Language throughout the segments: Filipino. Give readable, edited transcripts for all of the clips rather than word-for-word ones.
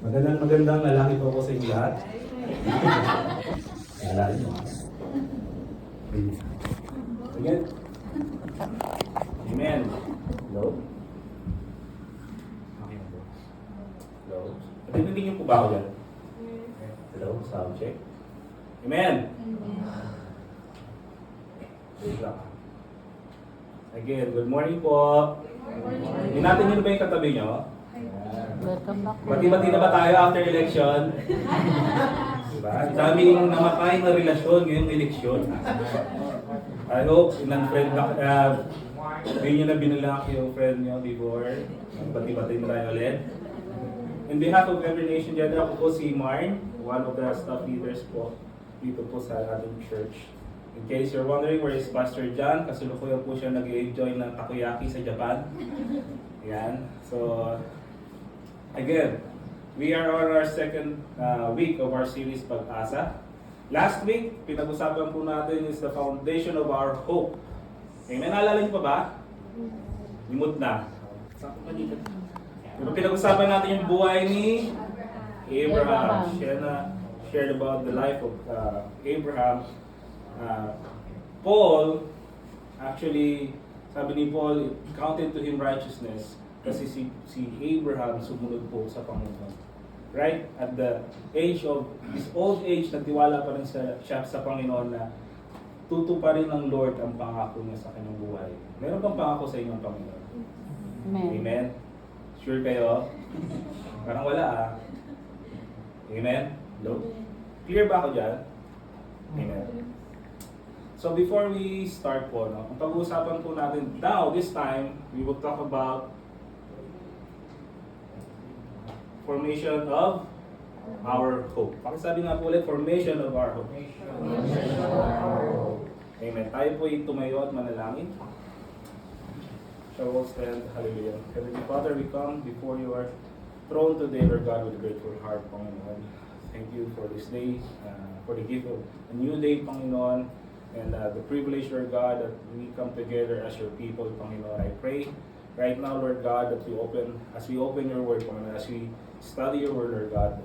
Magandang lalaki po ako sa inyo lahat. Lalaki mo. Again. Amen. Hello? Okay na po. Hello? Narinig niyo po ba ako dyan? Hello? Sound check. Amen. Wait lang. Again, good morning po. Hindi natin yun ba yung katabi nyo? Welcome back. Bati-bati na ba tayo after election? Diba? Daming namatay na relasyon ngayong eleksyon. I hope in-unfriend na, hindi nyo na binalak yung friend nyo before. Bati-bati na tayo ulit. In behalf of every nation dyan, ako po si Marn, one of the staff leaders po dito po sa ating church. In case you're wondering where is Pastor John, kasalukuyan po siya nag-enjoy ng takoyaki sa Japan. Yan. So, again, we are on our second week of our series Pag-asa. Last week, pinag-usapan po natin is the foundation of our hope. Amen? Naalala niyo pa ba? Limot na. Diba, pinag-usapan natin yung buhay ni Abraham. Shared about the life of Abraham. Paul, actually, sabi ni Paul, counted to him righteousness kasi si Abraham sumunod po sa Panginoon. Right? At the age of his old age, nagtiwala pa rin siya sa Panginoon na tutuparin ng Lord ang pangako niya sa kanyang buhay. Meron bang pangako sa inyong Panginoon? Amen. Amen? Sure kayo? Parang wala ah. Amen? Hello? Clear ba ako dyan? Amen. So before we start po, no, ang pag-uusapan po natin now, this time, we will talk about formation of our hope. Pakisabi nga po ulit, formation of our hope. Amen. Tayo po yung tumayo at manalangin. Shall we stand? Hallelujah. Heavenly Father, we come before your throne today, Lord God, with a grateful heart, Panginoon. Thank you for this day, for the gift of a new day, Panginoon, and the privilege, Lord God, that we come together as your people, Panginoon. I pray right now, Lord God, that as we open your word, Panginoon, as we study your word, Lord God,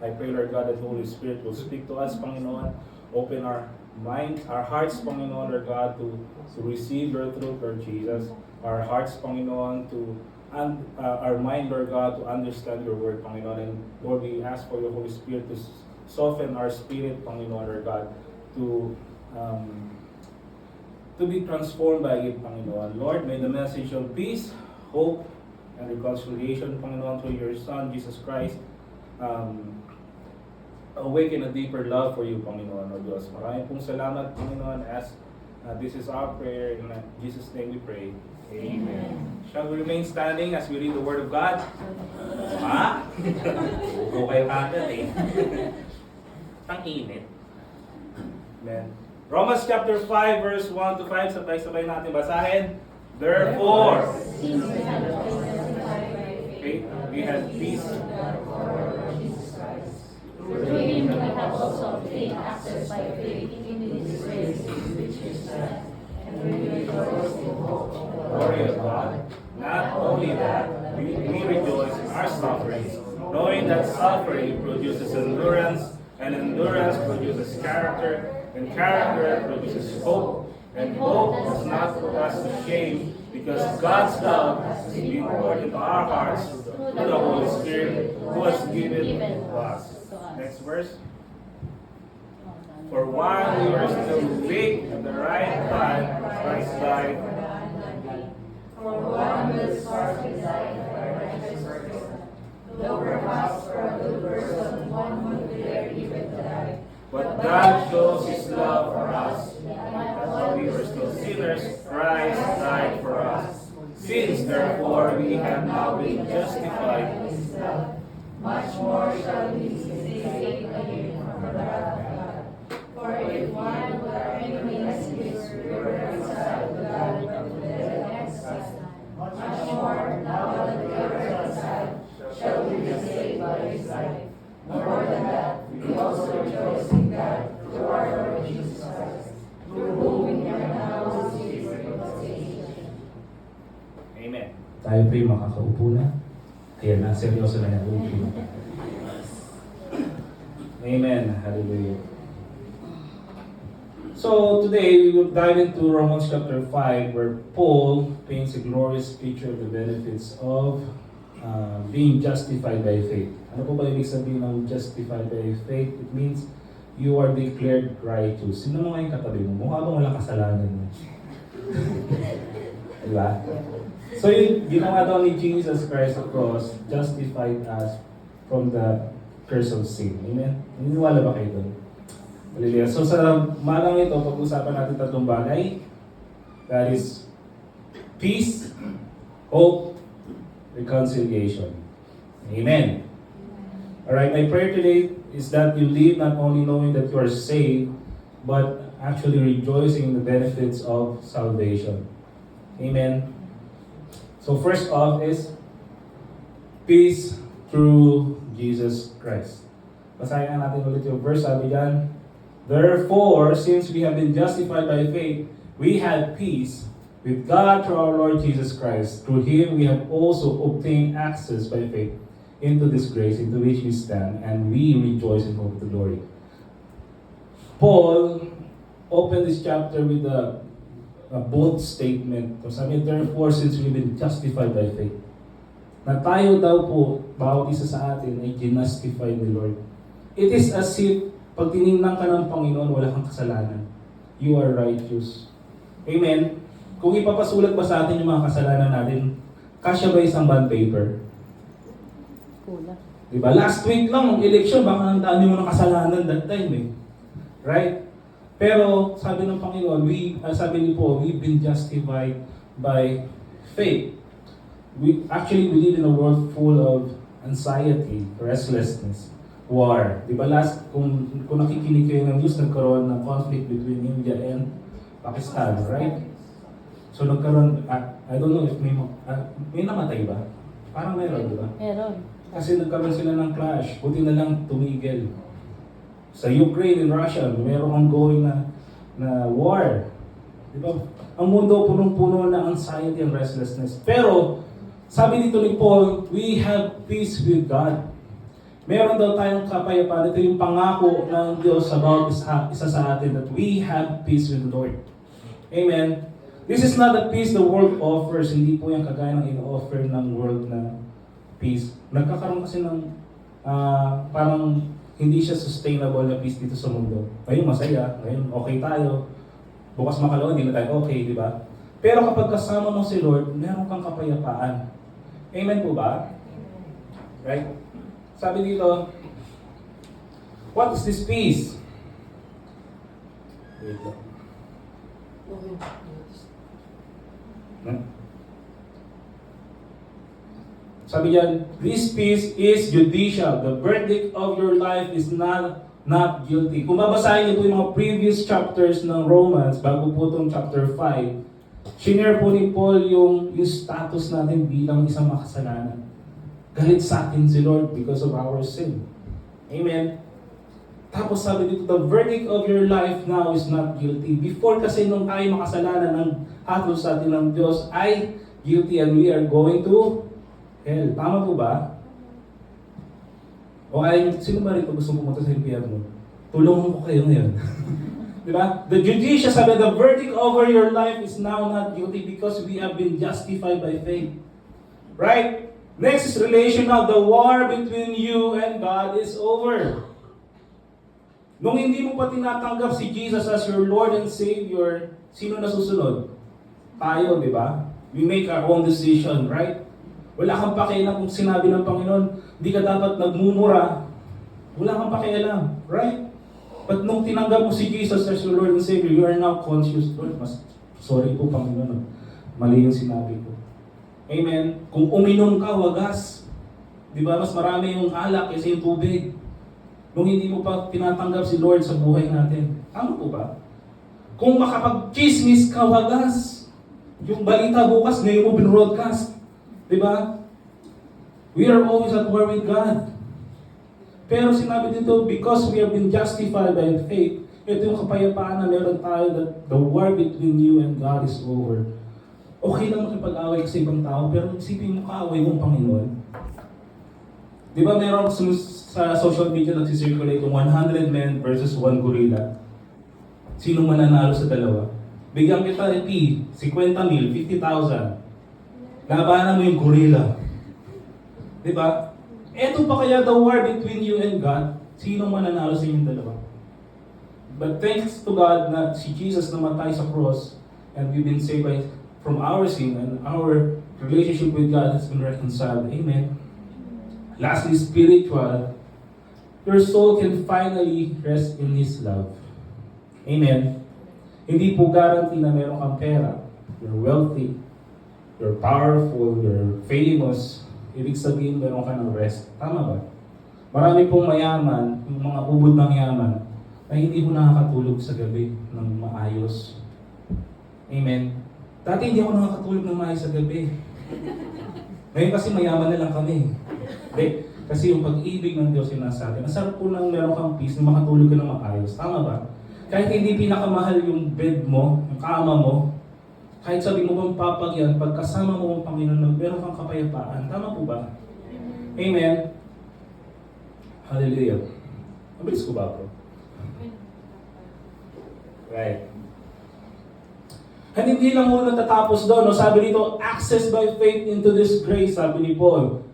I pray, Lord God, that the Holy Spirit will speak to us, Panginoon. Open our minds, our hearts, Panginoon, Lord God, to receive your truth, Lord Jesus. Our hearts, Panginoon, our mind, Lord God, to understand your word, Panginoon. And Lord, we ask for your Holy Spirit to soften our spirit, Panginoon, Lord God, to be transformed by it, Panginoon. Lord, may the message of peace, hope, and reconciliation, Panginoon, through your Son, Jesus Christ, awaken a deeper love for you, Panginoon, O Diyos. Maraming pong salamat, Panginoon, as this is our prayer. In Jesus' name we pray. Amen. Shall we remain standing as we read the Word of God? Ha? Upo kayo agad eh. Ang init. Amen. Romans chapter 5 verse 1 to 5, sabay-sabay natin basahin. Therefore, okay, we have peace. Through him we have also obtained access by faith into his grace, which is that, and we rejoice in hope of the Glory of God. Not only that, we rejoice in our sufferings, knowing that suffering produces endurance, and endurance produces character, and character produces hope, and hope does not put us to shame, because God's love has been poured into our hearts through the Holy Spirit who has given to us. Next verse. For while we were still weak, at the right time, Christ died. For one will scarcely die for a righteous person, though perhaps for a good person one would dare even to die. But God shows His love for us, that while we were still sinners, Christ died for us. Since therefore we have now been justified, Much more shall we be saved again from the wrath of God. For if while we are enemies we were reconciled to God through the death of His Son, much more, now that we are reconciled, shall we be saved by His life. More than that, we also rejoice in God through our Lord Jesus Christ, through whom we have now received reconciliation. Amen. Tayo po'y makakaupo na. Ayan na, seryoso na yan. Okay. Amen. Hallelujah. So today we will dive into Romans chapter 5 where Paul paints a glorious picture of the benefits of being justified by faith. Ano po ba ibig sabihin ng justified by faith? It means you are declared righteous. Sino mo ngayon katabi mo? Mukha bang wala kasalanan mo? Diba? So yung ginawa daw ni Jesus Christ sa cross justified us from the curse of sin. Amen? Naniniwala ba kayo doon? Hallelujah. So sa malang ito, pag-usapan natin tatlong bagay. That is peace, hope, reconciliation. Amen. Alright, my prayer today is that you live not only knowing that you are saved, but actually rejoicing in the benefits of salvation. Amen. So first off is peace through Jesus Christ. Basahin natin ulit yung verse, sabi dyan, therefore, since we have been justified by faith, we have peace with God through our Lord Jesus Christ. Through Him we have also obtained access by faith into this grace into which we stand, and we rejoice in hope of the glory. Paul opened this chapter with a bold statement. So sabi, therefore, since we've been justified by faith, na tayo daw po, bawat isa sa atin ay justify ni Lord. It is as if, pag tinignan ka ng Panginoon, wala kang kasalanan. You are righteous. Amen? Kung ipapasulat ba sa atin yung mga kasalanan natin, kasya ba isang bond paper? Kulang. Diba? Last week lang, ng election, baka ang dami mo ng kasalanan that time eh. Right? Pero, sabi ng Panginoon, sabi ni Paul, we've been justified by faith. We live in a world full of anxiety, restlessness, war. Diba kung nakikinig kayo ng news, nagkaroon ng conflict between India and Pakistan, right? So nagkaroon, I don't know if may namatay ba? Parang meron, diba? Meron. Kasi nagkaroon sila ng clash, buti na lang tumigil. Sa Ukraine and Russia, mayroong ongoing na war. Diba? Ang mundo punong-puno ng anxiety and restlessness. Pero, sabi dito ni Paul, we have peace with God. Meron daw tayong kapayapaan. Ito yung pangako ng Diyos about isa sa atin that we have peace with the Lord. Amen. This is not the peace the world offers. Hindi po yung kagaya ng ino-offer ng world na peace. Nagkakaroon kasi ng parang hindi siya sustainable na peace dito sa mundo. Ngayon masaya, ngayon okay tayo. Bukas makalawa, hindi na tayo okay, di ba? Pero kapag kasama mo si Lord, meron kang kapayapaan. Amen po ba? Right? Sabi dito, what is this peace? Wait lang. Sabi diyan, this peace is judicial. The verdict of your life is not guilty. Kung babasahin niyo po yung mga previous chapters ng Romans, bago po itong chapter 5, shinare po ni Paul yung status natin bilang isang makasalanan. Galit sa atin si Lord because of our sin. Amen? Tapos sabi dito, the verdict of your life now is not guilty. Before kasi nung tayo makasalanan, ang hatol sa atin ng Diyos ay guilty and we are going to hell. Tama po ba? O ay, sino ba rito gusto pumunta sa impyerno? Tulungan ko kayo ngayon. Diba? The judicial sabi, the verdict over your life is now not guilty because we have been justified by faith. Right? Next is relational. The war between you and God is over. Nung hindi mo pa tinatanggap si Jesus as your Lord and Savior, sino na susunod? Tayo, di ba? We make our own decision, right? Wala kang pakialam kung sinabi ng Panginoon, hindi ka dapat nagmumura. Wala kang pakialam, right? But nung tinanggap mo si Jesus as your Lord and Savior, you are now conscious, Lord, sorry po Panginoon, mali yung sinabi ko. Amen? Kung uminom ka, wagas. Di ba? Mas marami yung alak kaysa yung tubig. Nung hindi mo pa tinatanggap si Lord sa buhay natin. Tama po ba? Kung makapag-chismis ka, wagas. Yung balita bukas, ngayon mo bin-broadcast. Diba? We are always at war with God. Pero sinabi dito, because we have been justified by faith, ito yung kapayapaan na meron tayo that the war between you and God is over. Okay lang makipag-away sa ibang tao, pero isipin mo kaaway mong Panginoon. Di ba meron sa social media nagsisirculate yung 100 men versus 1 gorilla? Sino mananalo sa dalawa? Bigyan kita iti, 50 mil, 50,000. Labanan mo yung gorilla. Di ba? Eto pa kaya the war between you and God? Sino mananalo sa inyong dalawa? But thanks to God na si Jesus namatay sa cross and we've been saved from our sin and our relationship with God has been reconciled. Amen. Lastly, spiritual. Your soul can finally rest in His love. Amen. Hindi po guarantee na meron kang pera, you're wealthy, you're powerful, you're famous. Ibig sabihin meron ka ng rest. Tama ba? Marami pong mayaman, yung mga ubod ng yaman, na hindi mo nakakatulog sa gabi ng maayos. Amen. Dati hindi ako nakakatulog ng maayos sa gabi. Ngayon kasi mayaman na lang kami. Hindi. Kasi yung pag-ibig ng Diyos yung nasa atin. Ang sarap po nang meron kang peace na makatulog ka ng maayos. Tama ba? Kahit hindi pinakamahal yung bed mo, yung kama mo, kahit sabi mo bang papagyan, pagkasama mo ang Panginoon, meron kang kapayapaan. Tama po ba? Amen. Hallelujah. Mabilis ko ba, bro? Right. And hindi lang muna natatapos doon. No? Sabi dito, access by faith into this grace, sabi ni Paul.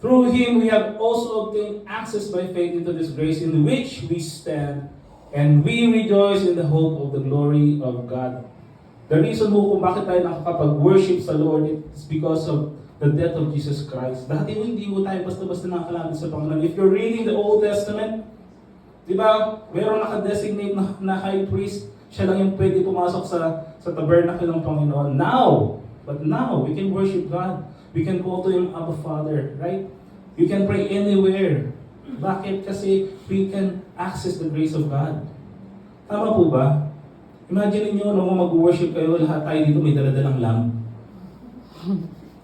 Through Him, we have also obtained access by faith into this grace in which we stand, and we rejoice in the hope of the glory of God. The reason mo kung bakit tayo nakakapag-worship sa Lord is because of the death of Jesus Christ. Dati hindi mo tayo basta-basta nakakalapit sa Panginoon. If you're reading the Old Testament, di ba, meron naka-designate na high priest, siya lang yung pwede pumasok sa tabernacle ng Panginoon. But now, we can worship God. We can go to Him, Abba Father, right? You can pray anywhere. Bakit? Kasi we can access the grace of God. Tama po ba? Imagine niyo nung mag-worship kayo, lahat tayo dito may dala-dalang lamb.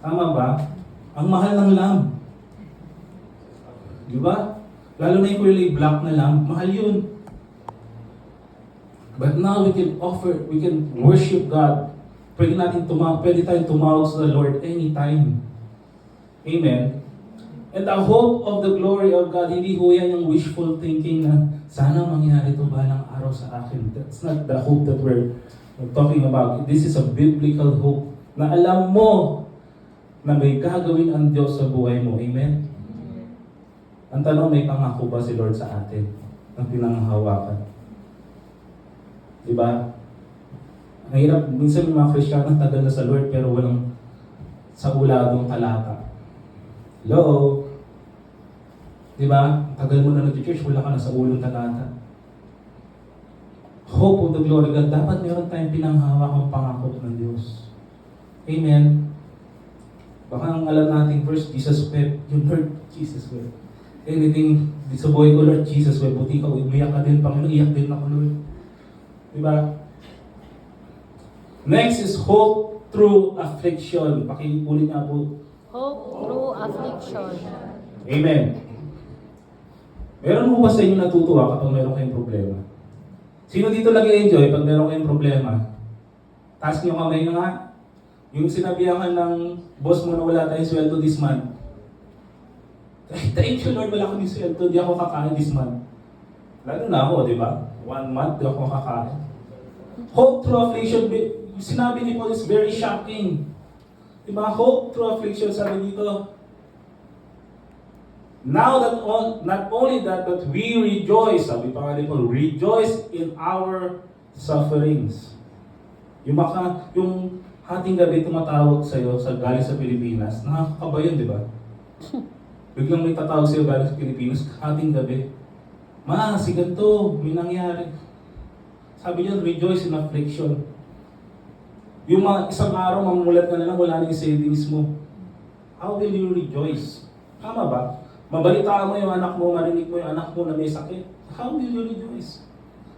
Tama ba? Ang mahal ng lamb. Di ba? Lalo na yung kulay black na lamb, mahal yun. But now we can worship God. Pwede tayong tumawag sa Lord anytime. Amen. And the hope of the glory of God, hindi ho yan yung wishful thinking na sana mangyari ito balang araw sa akin. That's not the hope that we're talking about. This is a biblical hope na alam mo na may gagawin ang Diyos sa buhay mo. Amen? Ang tanong, may pangako ba si Lord sa atin na pinanghahawakan? Diba? Ang hirap, minsan yung mga Kristiyano tagal na sa Lord pero walang sa uladong talata. Hello? Diba? Tagal mo na nag-church, wala ka na sa ulong talata. Hope of the glory of God. Dapat meron tayong pinanghawakang pangako ng Diyos. Amen? Baka ang alam nating verse, Jesus wept. Yung Lord, Jesus wept. Anything sa buhay ko, Lord, Jesus wept. Buti ka, umiyak ka din, Panginoon, iyak din ako, Lord. Diba? Next is hope through affliction. Pakiulit nga po. Hope through affliction. Amen. Meron mo ba sa inyo natutuwa kapag meron kayong problema? Sino dito nag-enjoy pag meron kayong problema? Taas niyo kamay nyo nga. Yung sinabihan ng boss mo na wala tayong sweldo this month. Thank you Lord, wala kaming sweldo, di ako kakain this month. Lalo na ako, di ba? 1 month, di ako kakain. Hope through affliction, sinabi ni Paul is very shocking. Diba? Hope through affliction, sabi dito. Now that not only that, but we rejoice, sabi pa nga ni Paul, rejoice in our sufferings. Yung hating gabi tumatawag sa'yo galing sa Pilipinas, nakakaba yun, di ba? Biglang may tatawag sa'yo galing sa Pilipinas, hating gabi. Si ganito, may nangyari. Sabi niya, rejoice in affliction. Yung isang araw, mamulat ka na lang, wala na yung savings mo. How will you rejoice? Tama ba? Mabalitaan mo yung anak mo, marinig mo yung anak mo na may sakit. How will you rejoice?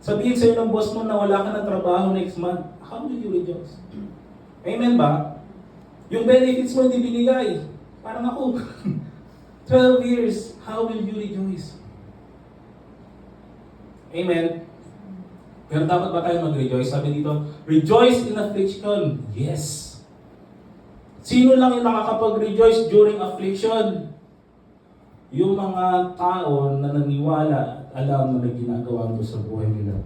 Sabihin sa'yo ng boss mo na wala ka ng trabaho next month. How will you rejoice? Amen ba? Yung benefits mo hindi binigay. Parang ako. 12 years, how will you rejoice? Amen. Pero dapat ba tayo mag-rejoice? Sabi dito, rejoice in affliction. Yes. Sino lang yung nakakapag-rejoice during affliction? yung mga tao na naniwala at alam na may ginagawa ito sa buhay nila.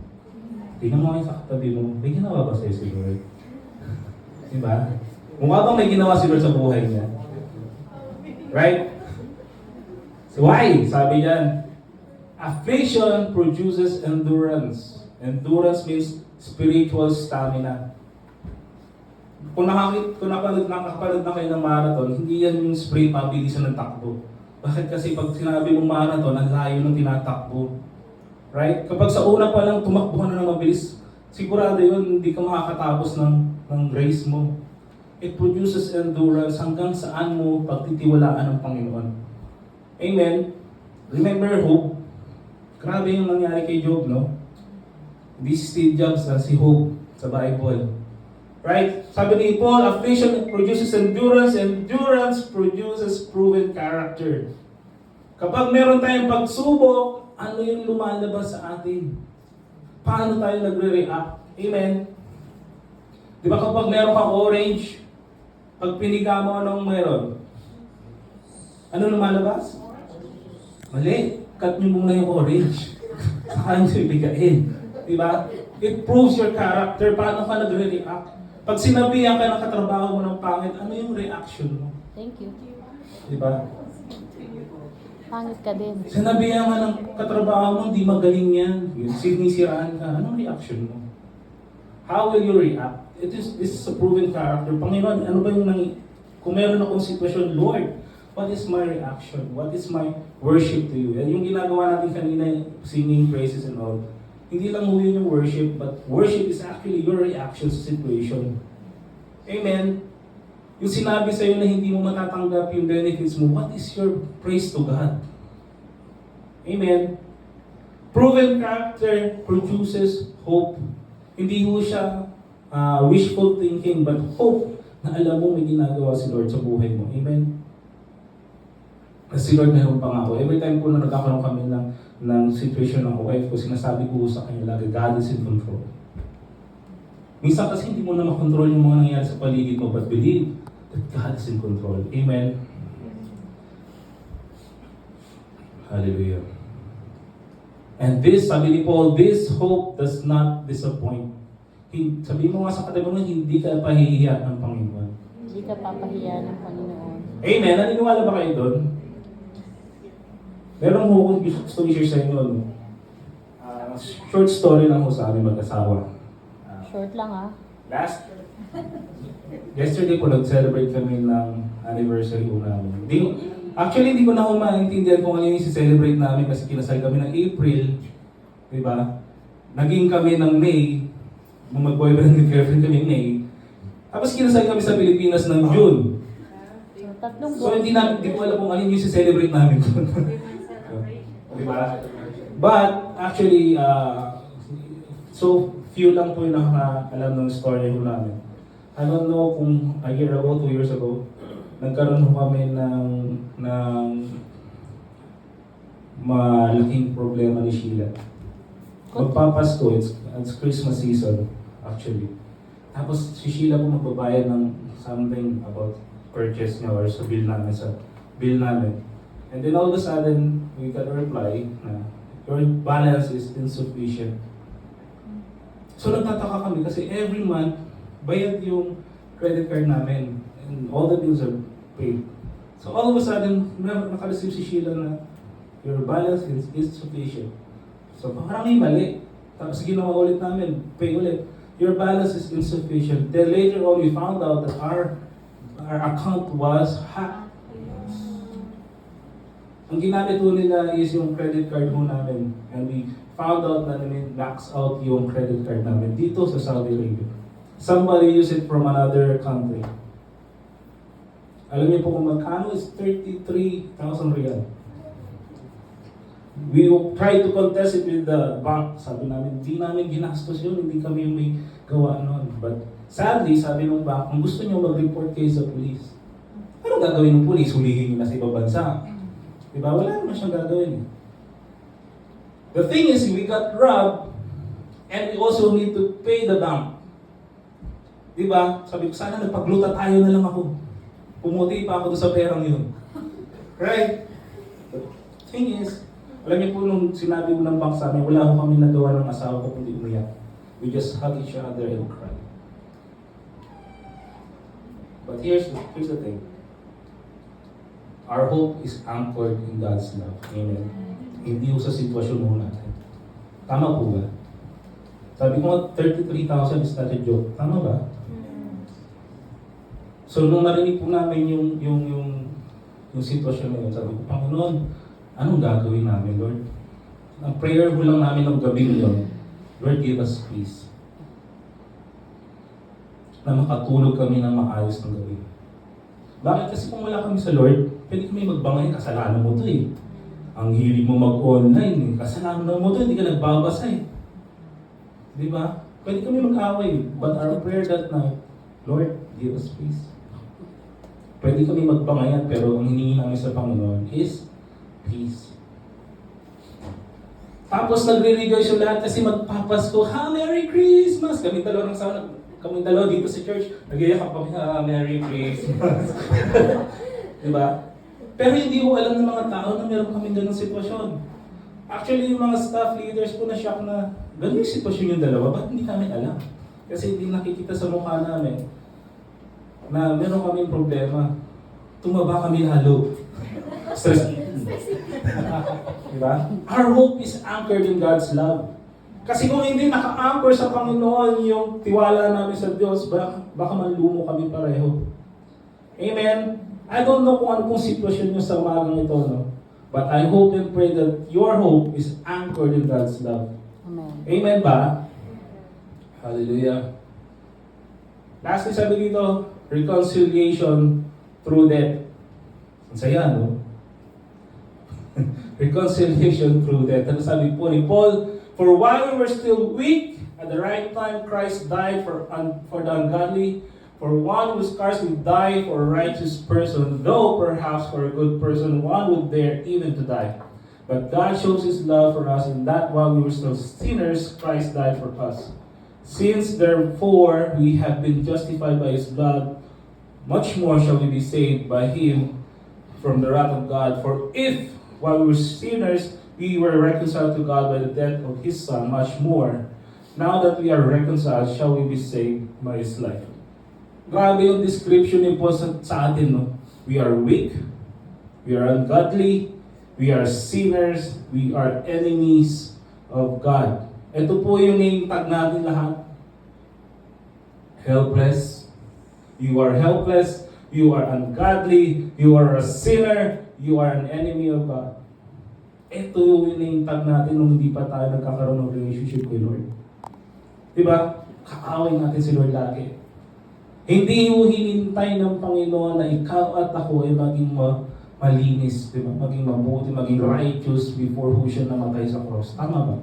Tingnan mo ngayon sa katabi mo, may ginawa ba sa'yo si Lord? Diba? Mukha bang may ginawa si Lord sa buhay niya? Right? So why? Sabi niyan, affliction produces endurance. Endurance means spiritual stamina. Kung nakapanood na kayo ng marathon, hindi yan yung sprint, mabilisan ng takbo. Bakit? Kasi pag sinabi mong marathon, ang layo ng tinatakbo. Right? Kapag sa una pa lang tumakbo ka na ng mabilis, sigurado yun, hindi ka makakatapos ng race mo. It produces endurance hanggang saan mo pagtitiwalaan ng Panginoon. Amen? Remember Hope? Grabe yung nangyari kay Job, no? This Steve Jobs na si Hope sa Bible. Right? Sabi ni Paul, affliction produces endurance, endurance produces proven character. Kapag meron tayong pagsubok, ano yung lumalabas sa atin? Paano tayo nagre-react? Amen? Di ba kapag meron kang orange, pag piniga mo anong meron? Ano lumalabas? Mali. Cut nyo muna yung orange. Saka nyo ibigain. Di ba? It proves your character. Paano ka nagre-react? Pag sinabihan ka ng katrabaho mo ng pangit, ano yung reaction mo? Thank you. Di ba? Pangit ka din. Sinabihan ka ng katrabaho mo, hindi magaling yan. Sinisiraan ka. Anong reaction mo? How will you react? This is a proven character. Panginoon, ano ba yung kung meron akong sitwasyon, Lord, what is my reaction? What is my worship to you? Yan yung ginagawa natin kanina, singing praises and all. Hindi lang mo yun yung worship, but worship is actually your reaction sa situation. Amen? Yung sinabi sa'yo na hindi mo matatanggap yung benefits mo, what is your praise to God? Amen? Proven character produces hope. Hindi mo siya wishful thinking, but hope na alam mo may ginagawa si Lord sa buhay mo. Amen? Kasi si Lord mayroong pangako. Every time po na nagkakaroon kami ng situation ng wife ko, sinasabi ko sa kanya lagi, God is in control. Minsan kasi hindi mo na makontrol yung mga nangyayari sa paligid mo, but believe that God is in control. Amen? Hallelujah. And this, sabi ni Paul, this hope does not disappoint. Sabi mo nga sa katabi mo, hindi ka pahihiya ng Panginoon. Hindi ka papahiya ng Panginoon. Amen? Naniniwala ba kayo doon? Meron mo kung gusto i-share sa inyo. No? Short story lang ho sa aming mag-asawa. Short lang ah. Yesterday po nag-celebrate kami ng anniversary po namin. Actually, hindi ko na maintindihan kung ano yung i-celebrate namin kasi kinasal kami ng April. Diba? Naging kami ng May. Mag-boyfriend and girlfriend kami ng May. Tapos kinasal kami sa Pilipinas ng June. So, tatlong So hindi ko alam kung ano yung i-celebrate namin doon. Diba? But actually, so few lang po yung nakaalam ng story ko namin. I don't know kung a year ago, 2 years ago, nagkaroon po kami ng malaking problema ni Sheila. Magpapasko, it's Christmas season actually. Tapos si Sheila po magbabayad ng something about purchase niya or sa bill namin. And then all of a sudden, we got a reply na your balance is insufficient. So nagtataka kami kasi every month, bayad yung credit card namin and all the bills are paid. So all of a sudden, nakareceive si Sheila na your balance is insufficient. So parang may mali. Tapos ginawa ulit namin, pay ulit. Your balance is insufficient. Then later on, we found out that our account was hacked. Ang ginamit po nila is yung credit card po namin. And we found out na max out yung credit card namin dito sa Saudi Arabia. Somebody used it from another country. Alam niyo po kung magkano is 33,000 riyal. We tried to contest it with the bank. Sabi namin, hindi namin ginastos yun, hindi kami may gawa nun. But sadly, sabi ng bank, kung gusto niyo mag-report kayo sa police, anong gagawin ng police? Hulihin niyo na sa ibang bansa. Diba? Wala naman siyang gagawin. The thing is, we got robbed and we also need to pay the bank. Diba? Sabi ko, sana nagpagluta tayo na lang ako. Pumuti pa ako sa perang yun. Right? Thing is, alam niyo po nung sinabi ko ng bank sa amin, wala ko kami nagawa ng asawa ko kundi umiyak. We just hug each other and cry. But here's the thing. Our hope is anchored in God's love. Amen. Hindi po sa sitwasyon mo natin. Tama po ba? Sabi ko, 33,000 is not a joke. Tama ba? So, nung narinig po namin yung sitwasyon na yun, sabi ko, Panginoon, anong gagawin namin, Lord? Ang prayer ko lang namin ng gabi yun, Lord, give us peace. Na makatulog kami ng maayos ng gabi. Bakit? Kasi kung wala kami sa Lord, pwede kami magbangay, kasalanan mo to eh. Ang hilig mo mag-online eh, kasalanan mo to, hindi ka nagbabasa eh. Di ba? Pwede kami mag-away, but our prayer that night, Lord, give us peace. Pwede kami magbangayan, pero ang hiningi namin sa Panginoon is peace. Tapos nagre-rejoice yung lahat kasi magpapasko, ha, Merry Christmas! Kami dalawa dito sa church, nag-iyak kami, ha, Merry Christmas. Diba? Pero hindi ko alam ng mga tao na meron kami ganung sitwasyon. Actually, yung mga staff leaders po na-shock na ganun yung sitwasyon yung dalawa, ba't hindi namin alam? Kasi hindi nakikita sa mukha namin na meron kaming problema. Tumaba kami lalo. Stress eating. Diba? Our hope is anchored in God's love. Kasi kung hindi naka-anchor sa Panginoon yung tiwala namin sa Diyos, baka manlumo kami pareho. Amen? I don't know kung ano pong sitwasyon nyo sa umagang ito, no? But I hope and pray that your hope is anchored in God's love. Amen. Amen ba? Hallelujah. Lastly, sabi dito, reconciliation through death. Ang saya, no? Reconciliation through death. Ano sabi po ni Paul? For while we were still weak, at the right time Christ died for the ungodly. For one would scarcely die for a righteous person, though perhaps for a good person one would dare even to die. But God shows His love for us in that while we were still sinners, Christ died for us. Since therefore we have been justified by His blood, much more shall we be saved by Him from the wrath of God. For if, while we were sinners, we were reconciled to God by the death of His Son, much more, now that we are reconciled, shall we be saved by His life. Grabe yung description ni Paul sa atin, no? We are weak, we are ungodly, we are sinners, we are enemies of God. Ito po yung name tag natin lahat. Helpless. You are helpless, you are ungodly, you are a sinner, you are an enemy of God. Ito yung name tag natin nung hindi pa tayo nagkakaroon ng relationship with Lord. Diba? Kaaway natin si Lord lagi. Hindi mo hinintay ng Panginoon na ikaw at ako ay maging malinis, diba? Maging mabuti, maging righteous before who siya namatay sa cross. Tama ba?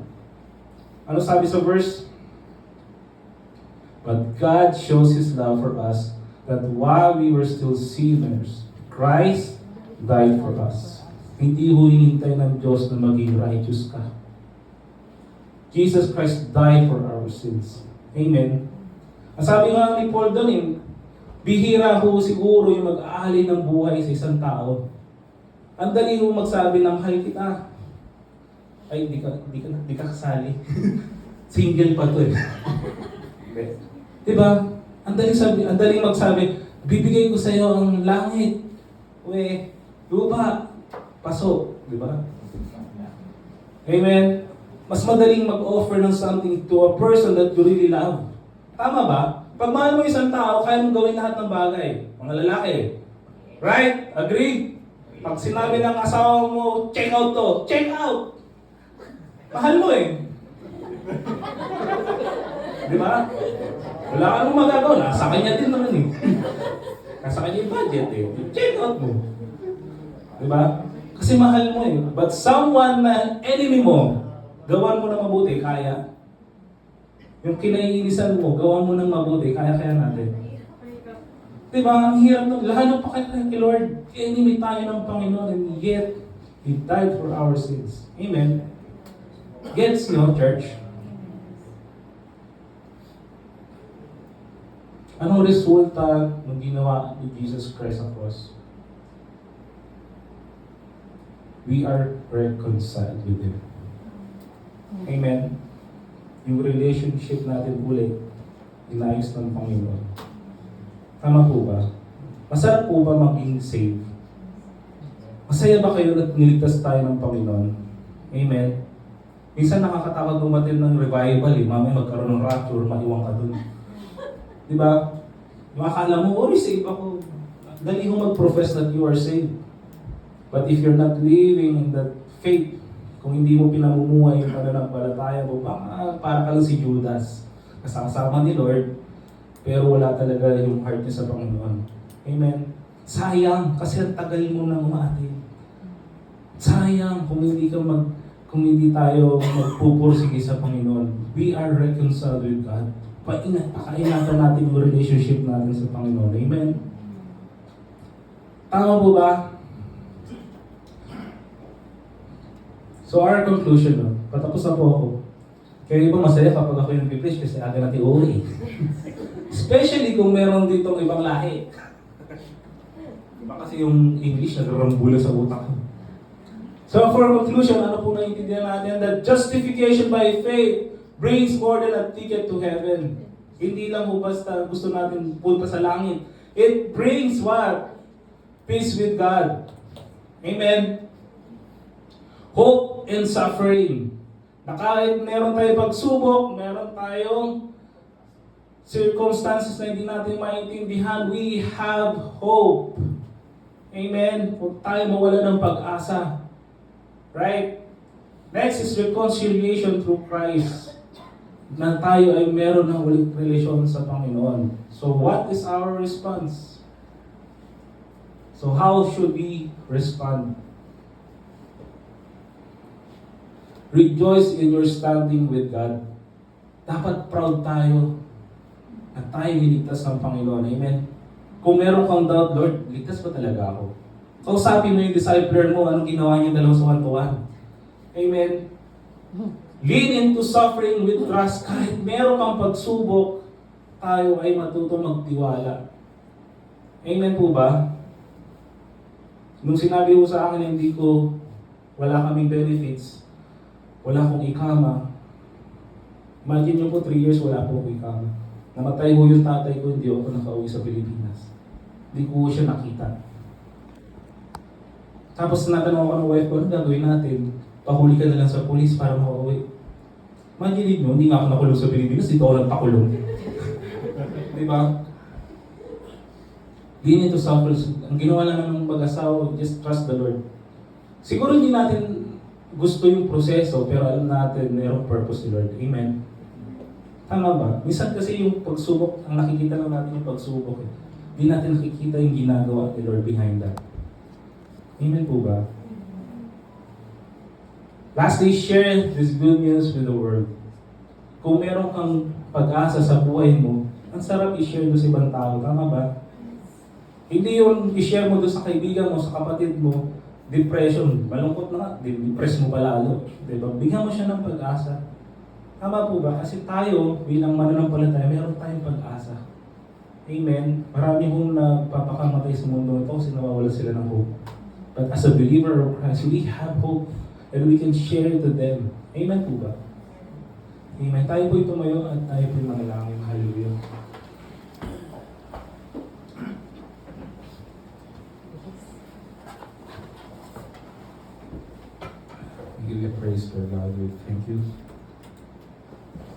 Ano sabi sa verse? But God shows His love for us that while we were still sinners, Christ died for us. Hindi mo hinintay ng Diyos na maging righteous ka. Jesus Christ died for our sins. Amen. Ang sabi nga ni Paul doon, bihira ho siguro yung mag-aali ng buhay sa isang tao. Ang dali ho magsabi ng mahal kita. Ay, di ka kasali. Single pa to eh. Diba? Ang dali magsabi, bibigay ko sa iyo ang langit. Uwe, lupa, paso. Diba? Amen? Mas madaling mag-offer ng something to a person that you really love. Tama ba? Pag mahal mo isang tao, kaya mong gawin lahat ng bagay. Mga lalaki. Right? Agree? Pag sinabi ng asawa mo, check out to. Check out! Mahal mo eh. Di ba? Wala ka nung magagawa. Nasa kanya din naman eh. Nasa kanya yung budget eh. Check out mo. Di ba? Kasi mahal mo eh. But someone na enemy mo, gawan mo na mabuti, kaya. Yung kinaiinisan mo, gawan mo ng mabuti, kaya natin. Diba? Ang hirap nun. Lalo pa kay Lord, enemy tayo ng Panginoon, and yet, He died for our sins. Amen? Gets nyo, church? Anong resulta ng ginawa ni Jesus Christ sa cross? we are reconciled with Him. Amen. Yung relationship natin ulit, inayos ng Panginoon. Tama po ba? Masarap po ba maging saved? Masaya ba kayo at niligtas tayo ng Panginoon? Amen. Minsan nakakatakot umatin ng revival mamaya magkaroon ng rapture, maiwan ka dun. Diba? Makakala mo, oh, save ako. Dali mo mag-profess that you are saved. But if you're not living in that faith, kung hindi mo pinamumuhay yung pananampalataya mo, para ka lang si Judas. Kasama ni Lord, pero wala talaga yung heart niya sa Panginoon. Amen. Sayang, kasi ang tagal mo nang umaatin. Sayang, kung hindi tayo magpupursige sa Panginoon. We are reconciled with God. Pakaingatan natin yung relationship natin sa Panginoon. Amen. Tama po ba? So our conclusion, no? Patapos na po ako. Kaya iba masaya kapag ako yung preach kasi aga natin uri. Especially kung meron ditong ibang lahi. Diba kasi yung English nagrambulo sa utak ko. So for conclusion, ano po naiintindihan natin? That justification by faith brings more than a ticket to heaven. Hindi lang po basta gusto natin punta sa langit. It brings what? Peace with God. Amen. Hope in suffering. Na kahit meron tayong pagsubok, meron tayong circumstances na hindi natin maintindihan, we have hope. Amen. Huwag tayo mawala ng pag-asa. Right? Next is reconciliation through Christ. Na tayo ay meron ng ulit relasyon sa Panginoon. So what is our response? So how should we respond? Rejoice in your standing with God. Dapat proud tayo at tayo niligtas ng Panginoon. Amen? Kung meron kang doubt, Lord, ligtas ba talaga ako? Kausapin mo yung discipler mo, anong ginawa niya dalawa sa 1-1. Amen? Lean into suffering with trust. Kahit meron kang pagsubok, tayo ay matutong magtiwala. Amen po ba? Nung sinabi ko sa akin, wala kaming benefits, wala akong ikama. Imagine nyo po, 3 years wala po akong ikama. Namatay ko yung tatay ko, hindi ako nakauwi sa Pilipinas. Hindi ko siya nakita. Tapos natanong ako ng wife ko, ano gagawin natin? Pahuli ka na lang sa police para makauwi. Imagine nyo, hindi nga ako nakulong sa Pilipinas, dito ako nagpakulong. Diba? Di nito suffer. Ang ginawa lang ng mag-asawa, just trust the Lord. Siguro hindi natin gusto yung proseso, pero alam natin mayroong purpose ni Lord. Amen? Tama ba? Minsan kasi yung pagsubok, ang nakikita lang natin yung pagsubok. Hindi natin nakikita yung ginagawa ni Lord behind that. Amen po ba? Lastly, share this good news with the world. Kung meron kang pag-asa sa buhay mo, ang sarap i-share doon sa ibang tao. Tama ba? Hindi yung i-share mo doon sa kaibigan mo, sa kapatid mo, depression, malungkot na nga, depress mo pa lalo. Diba? Bigyan mo siya ng pag-asa. Tama po ba? Kasi tayo, bilang mananampalataya, meron tayong pag-asa. Amen? Marami hong nagpapakamatay sa mundo ito kasi nawawala sila ng hope. But as a believer of Christ, we have hope and we can share it to them. Amen po ba? Amen. Tayo po'y tumayo at tayo po'y manalangin. Hallelujah. Give you praise for God. We thank you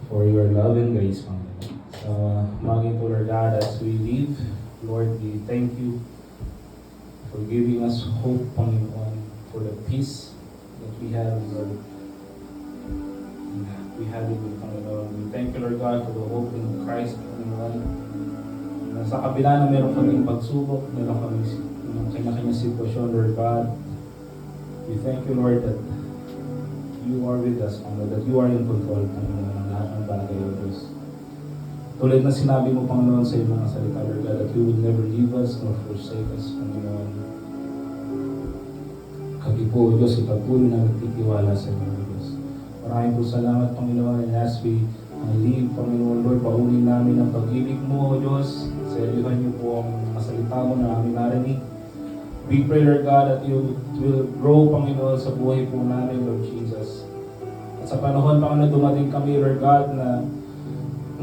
for your love and grace, Panginoon. Maging po, Lord God, as we leave, Lord, we thank you for giving us hope, Panginoon, for the peace that we have, Lord. We have it with Panginoon. We thank you, Lord God, for the hope in Christ, Panginoon. Sa kabila na meron kaming pagsubok, meron kaming kanya-kanya sitwasyon, Lord God. We thank you, Lord, that you are with us, Panginoon, that you are in control, Panginoon, ng lahat ng bagay, O Diyos. Tulad na sinabi mo, Panginoon, sa iyong mga salita, Lord God, that you will never leave us nor forsake us, Panginoon. Kami po, O Diyos, ipagpuloy na nagtitiwala sa inyo, O Diyos. Maraming po salamat, Panginoon, and as we leave, Panginoon, Lord, paunin namin ang pag-ibig mo, O Diyos. Seryohan niyo po ang masalita mo na aming narinig. We pray, Lord God, that you will grow, Panginoon, sa buhay po namin, Lord Jesus. At sa panahon, Panginoon, dumating kami, Lord God, na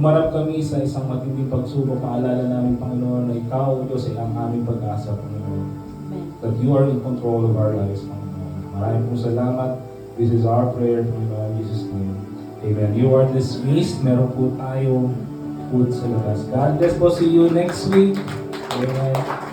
umarap kami sa isang matinding pagsubok. Paalala namin, Panginoon, na ikaw, Diyos, ay ang aming pag-asa, Panginoon. Amen. That you are in control of our lives, Panginoon. Maraming pong salamat. This is our prayer, Panginoon, in Jesus' name. Amen. You are dismissed. Meron po tayong food sa labas. God bless po. See you next week. Amen.